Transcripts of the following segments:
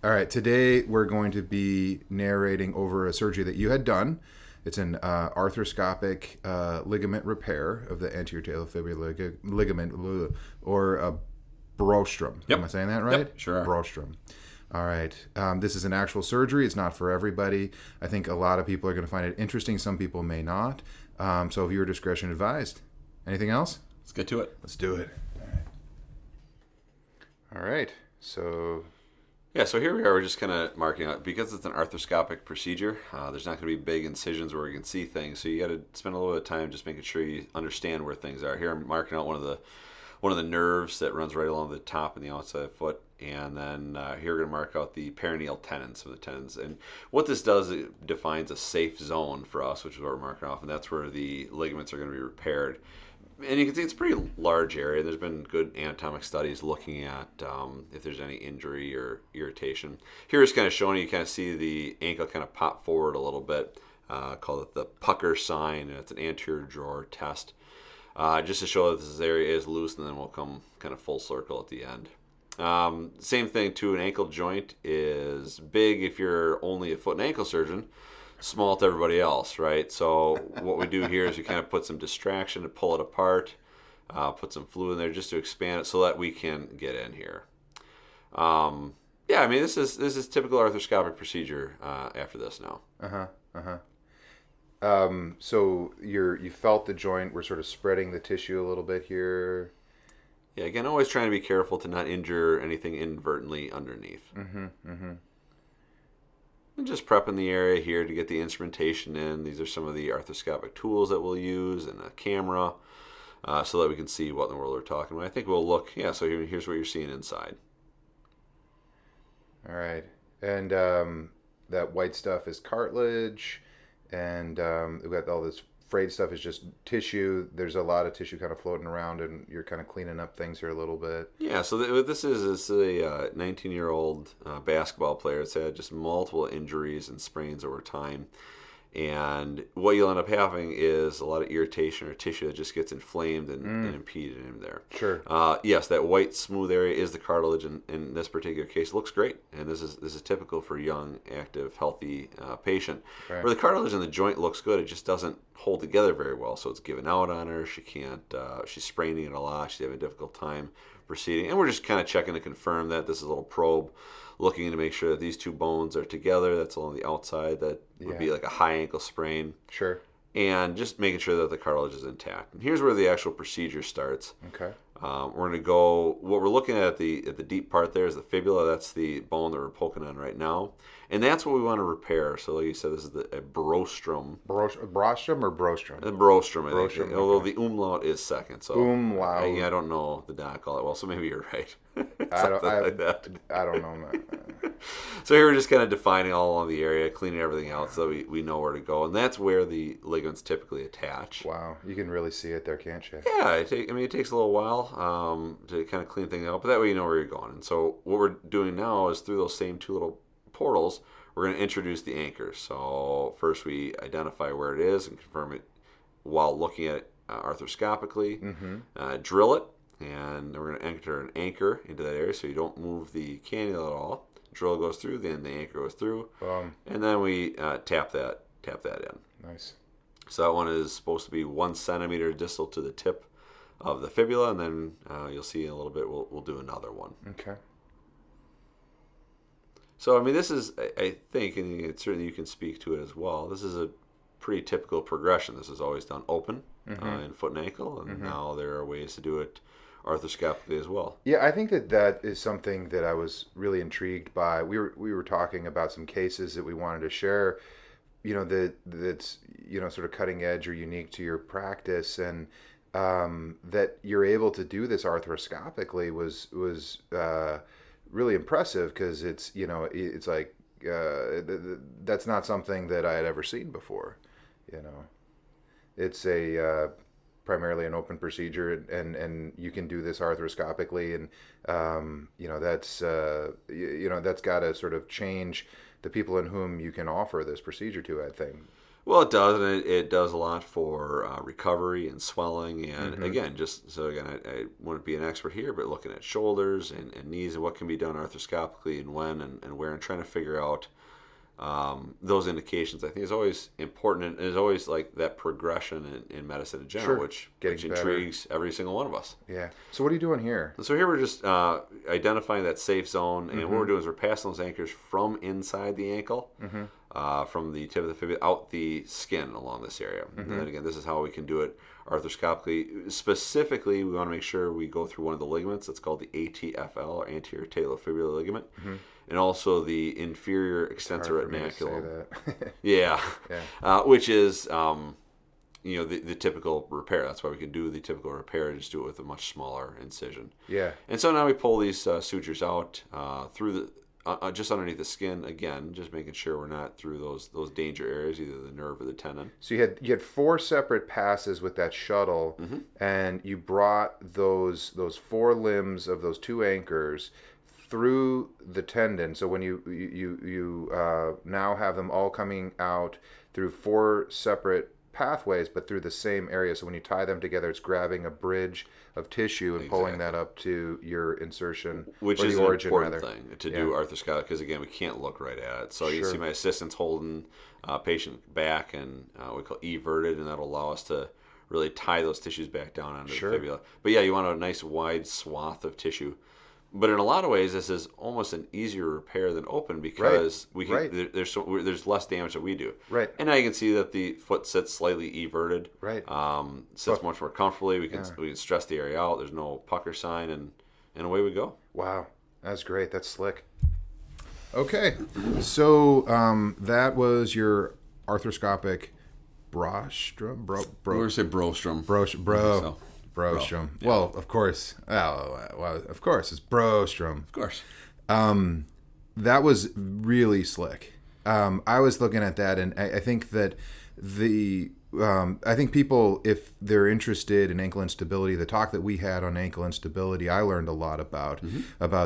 All right, today we're going to be narrating over a surgery that you had done. It's an arthroscopic ligament repair of the anterior talofibular ligament, or a Broström. Yep. Am I saying that right? Yep, sure. Broström. All right. This is an actual surgery. It's not for everybody. I think a lot of people are going to find it interesting. Some people may not. So viewer discretion advised. Anything else? Let's get to it. Let's do it. All right. So... Yeah, so here we are. We're just kind of marking out, because it's an arthroscopic procedure, there's not going to be big incisions where you can see things. So you got to spend a little bit of time just making sure you understand where things are. Here I'm marking out one of the nerves that runs right along the top and the outside of the foot. And then here we're going to mark out the perineal tendons, some of the tendons. And what this does, it defines a safe zone for us, which is what we're marking off. And that's where the ligaments are going to be repaired. And you can see it's a pretty large area. There's been good anatomic studies looking at if there's any injury or irritation. Here it's kind of showing you kind of see the ankle kind of pop forward a little bit. Call it the pucker sign. And it's an anterior drawer test. Just to show that this area is loose, and then we'll come kind of full circle at the end. Same thing too, an ankle joint is big if you're only a foot and ankle surgeon, small to everybody else, right? So what we do here is we kind of put some distraction to pull it apart, put some fluid in there just to expand it so that we can get in here. Yeah, I mean, this is typical arthroscopic procedure after this now. So you felt the joint. We're sort of spreading the tissue a little bit here. Yeah, again, always trying to be careful to not injure anything inadvertently underneath. And just prepping the area here to get the instrumentation in. These are some of the arthroscopic tools that we'll use, and a camera, so that we can see what in the world we're talking about. I think we'll look, so here's what you're seeing inside. All right. And that white stuff is cartilage, and we've got all this frayed stuff is just tissue. There's a lot of tissue kind of floating around, and you're kind of cleaning up things here a little bit. Yeah, so what this is a 19-year-old basketball player that's had just multiple injuries and sprains over time. And what you'll end up having is a lot of irritation or tissue that just gets inflamed and impeded in there. Sure. Yes, that white smooth area is the cartilage, and in this particular case, it looks great. And this is typical for a young, active, healthy patient. Right. Where the cartilage in the joint looks good, it just doesn't hold together very well. So it's giving out on her. She can't. She's spraining it a lot. She's having a difficult time proceeding. And we're just kind of checking to confirm that. This is a little probe, looking to make sure that these two bones are together. That's along the outside. That would be like a high ankle sprain. Sure. And just making sure that the cartilage is intact. And here's where the actual procedure starts. Okay. We're going to go, what we're looking at the deep part there is the fibula. That's the bone that we're poking on right now. And that's what we want to repair. So like you said, this is a Broström. Broström or Broström? Broström, I think. Broström, Although okay. the umlaut is second. So umlaut. I don't know the doc all that well, so maybe you're right. I don't know, man. So here we're just kind of defining all along the area, cleaning everything out so that we know where to go. And that's where the ligaments typically attach. Wow. You can really see it there, can't you? Yeah, it takes a little while to kind of clean things out, but that way you know where you're going. And so what we're doing now is through those same two little portals, we're going to introduce the anchors. So first we identify where it is and confirm it while looking at it arthroscopically. Drill it, and we're going to enter an anchor into that area so you don't move the cannula at all. Drill goes through, then the anchor goes through, and then we tap that in. Nice. So that one is supposed to be 1 centimeter distal to the tip of the fibula, and then you'll see in a little bit we'll do another one. Okay. So I mean, this is, I think, and certainly you can speak to it as well, this is a pretty typical progression. This is always done open in foot and ankle, and now there are ways to do it arthroscopically as well. Yeah, I think that is something that I was really intrigued by. We were talking about some cases that we wanted to share, that's sort of cutting edge or unique to your practice, and that you're able to do this arthroscopically was really impressive, because it's like that's not something that I had ever seen before. It's primarily an open procedure, and you can do this arthroscopically, and that's got to sort of change the people in whom you can offer this procedure to, I think. Well, it does, and it does a lot for recovery and swelling. And again, just so again, I wouldn't be an expert here, but looking at shoulders and knees and what can be done arthroscopically and when and where, and trying to figure out those indications, I think is always important, and is always like that progression in medicine in general, Sure. which Getting intrigues every single one of us. Yeah. So what are you doing here? So here we're just identifying that safe zone, and what we're doing is we're passing those anchors from inside the ankle, from the tip of the fibula out the skin along this area. And then again, this is how we can do it arthroscopically. Specifically, we want to make sure we go through one of the ligaments. It's called the ATFL, or anterior talofibular ligament, and also the inferior extensor retinaculum. Yeah, which is the typical repair. That's why we can do the typical repair, just do it with a much smaller incision. Yeah. And so now we pull these sutures out through the just underneath the skin, again, just making sure we're not through those danger areas, either the nerve or the tendon. So you had 4 separate passes with that shuttle, and you brought those 4 limbs of those 2 anchors through the tendon. So when you now have them all coming out through 4 separate pathways, but through the same area. So when you tie them together, it's grabbing a bridge of tissue and pulling that up to your insertion, which or is the origin, an important rather. thing to do arthroscopic, because again, we can't look right at it. So you see my assistant's holding patient back, and we call everted, and that'll allow us to really tie those tissues back down onto the fibula. But yeah, you want a nice wide swath of tissue. But in a lot of ways, this is almost an easier repair than open, because we can, there's less damage that we do. Right. And now you can see that the foot sits slightly everted. Right. Sits much more comfortably. We can stress the area out. There's no pucker sign, and away we go. Wow, that's great. That's slick. Okay, so that was your arthroscopic Broström. We're gonna say Broström. Broström. Yeah. Well, of course. Of course, it's Broström. Of course. That was really slick. I was looking at that, and I think that I think people, if they're interested in ankle instability, the talk that we had on ankle instability, I learned a lot about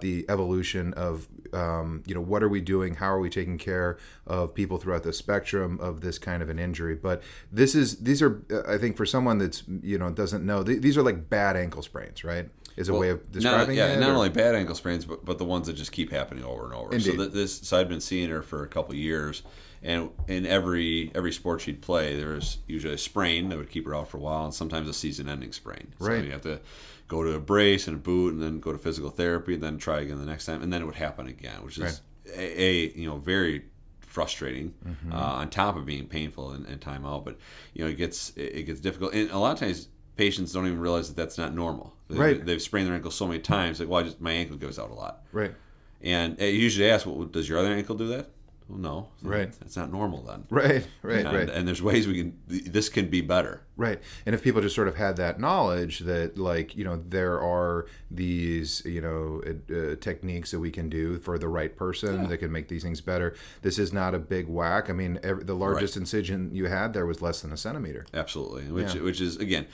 the evolution of, what are we doing? How are we taking care of people throughout the spectrum of this kind of an injury? But these are, I think, for someone that's, doesn't know, these are like bad ankle sprains, right? Is a way of describing it? Not only bad ankle sprains, but the ones that just keep happening over and over. Indeed. So I've been seeing her for a couple of years, and in every sport she'd play, there was usually a sprain that would keep her out for a while, and sometimes a season-ending sprain. So you have to go to a brace and a boot, and then go to physical therapy, and then try again the next time, and then it would happen again, which is very frustrating, on top of being painful and time out. But it gets difficult, and a lot of times patients don't even realize that that's not normal. They've sprained their ankle so many times, like, well, my ankle goes out a lot. Right. And you usually ask, well, does your other ankle do that? Well, no. Right. That's not normal then. Right. And there's ways this can be better. Right. And if people just sort of had that knowledge that, like, there are these, techniques that we can do for the right person that can make these things better. This is not a big whack. I mean, the largest incision you had there was less than a centimeter. Absolutely. Which is, again,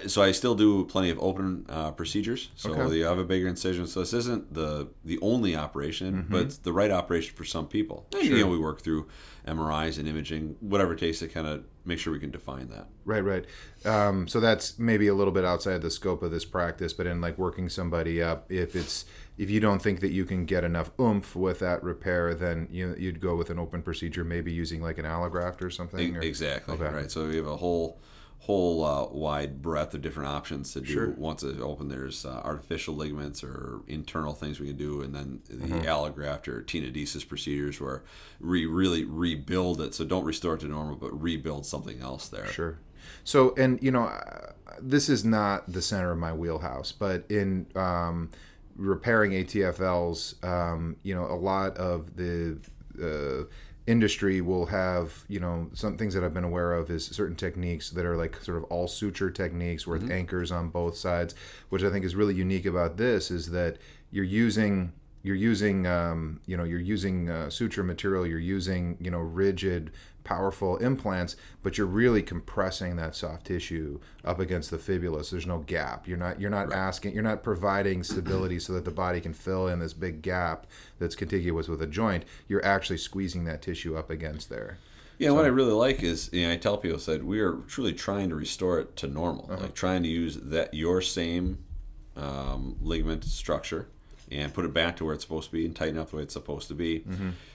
so I still do plenty of open procedures. So you have a bigger incision. So this isn't the only operation, but it's the right operation for some people. Sure. We work through MRIs and imaging, whatever it takes to kind of make sure we can define that. Right. So that's maybe a little bit outside the scope of this practice, but in like working somebody up, if you don't think that you can get enough oomph with that repair, then you'd go with an open procedure, maybe using like an allograft or something. Exactly. Okay. Right. So we have a whole wide breadth of different options to do. Sure. Once it's open, there's artificial ligaments or internal things we can do, and then the allograft or tenodesis procedures where we really rebuild it. So don't restore it to normal, but rebuild something else there. Sure. So, and this is not the center of my wheelhouse, but in repairing ATFLs, a lot of the industry will have, some things that I've been aware of is certain techniques that are like sort of all suture techniques with anchors on both sides, which I think is really unique about this is that you're using suture material, you're using, rigid, powerful implants, but you're really compressing that soft tissue up against the fibula. So there's no gap. You're not providing stability so that the body can fill in this big gap that's contiguous with a joint. You're actually squeezing that tissue up against there. Yeah, what I really like is, I tell people, said we are truly trying to restore it to normal, like trying to use your same ligament structure and put it back to where it's supposed to be and tighten up the way it's supposed to be,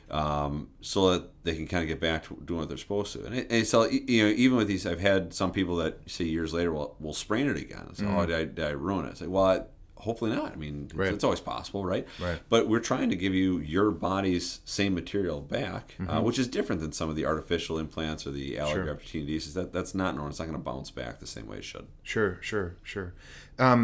so that they can kind of get back to doing what they're supposed to. And so, even with these, I've had some people that say years later, well, we'll sprain it again. It's like, oh, did I ruin it? It's like, well, hopefully not. I mean, it's always possible, right? But we're trying to give you your body's same material back, which is different than some of the artificial implants or the allograft TNDs. That's not normal. It's not going to bounce back the same way it should. Sure.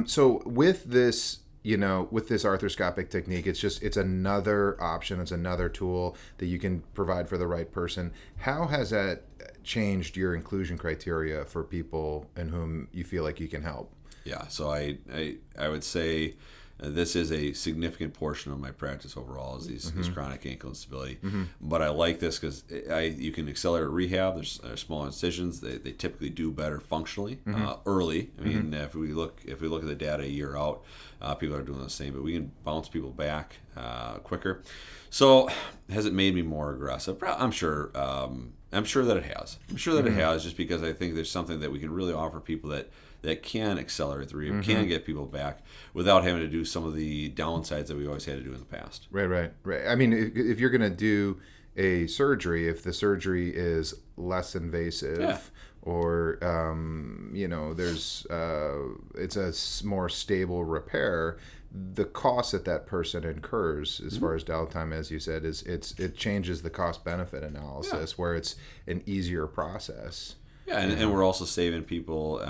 So with this, with this arthroscopic technique, it's another option. It's another tool that you can provide for the right person. How has that changed your inclusion criteria for people in whom you feel like you can help? Yeah, so I would say this is a significant portion of my practice overall, is these chronic ankle instability. But I like this because you can accelerate rehab. There's small incisions. They typically do better functionally early. I mean, if we look at the data a year out, people are doing the same. But we can bounce people back quicker. So has it made me more aggressive? I'm sure. I'm sure that it has. It has, just because I think there's something that we can really offer people that can accelerate the rehab, can get people back without having to do some of the downsides that we always had to do in the past. Right. I mean, if you're going to do a surgery, if the surgery is less invasive, or there's it's a more stable repair, the cost that person incurs as far as downtime, as you said, it changes the cost benefit analysis, where it's an easier process. Yeah, and we're also saving people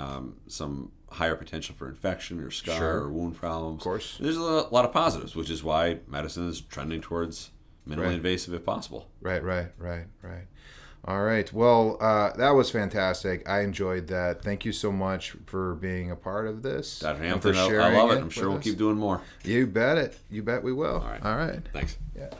some higher potential for infection or scar or wound problems. Of course. There's a lot of positives, which is why medicine is trending towards minimally invasive if possible. Right. All right. Well, that was fantastic. I enjoyed that. Thank you so much for being a part of this. Dr. Hampton, I love it. I'm sure we'll keep doing more. You bet it. You bet we will. All right. All right. Thanks. Yeah.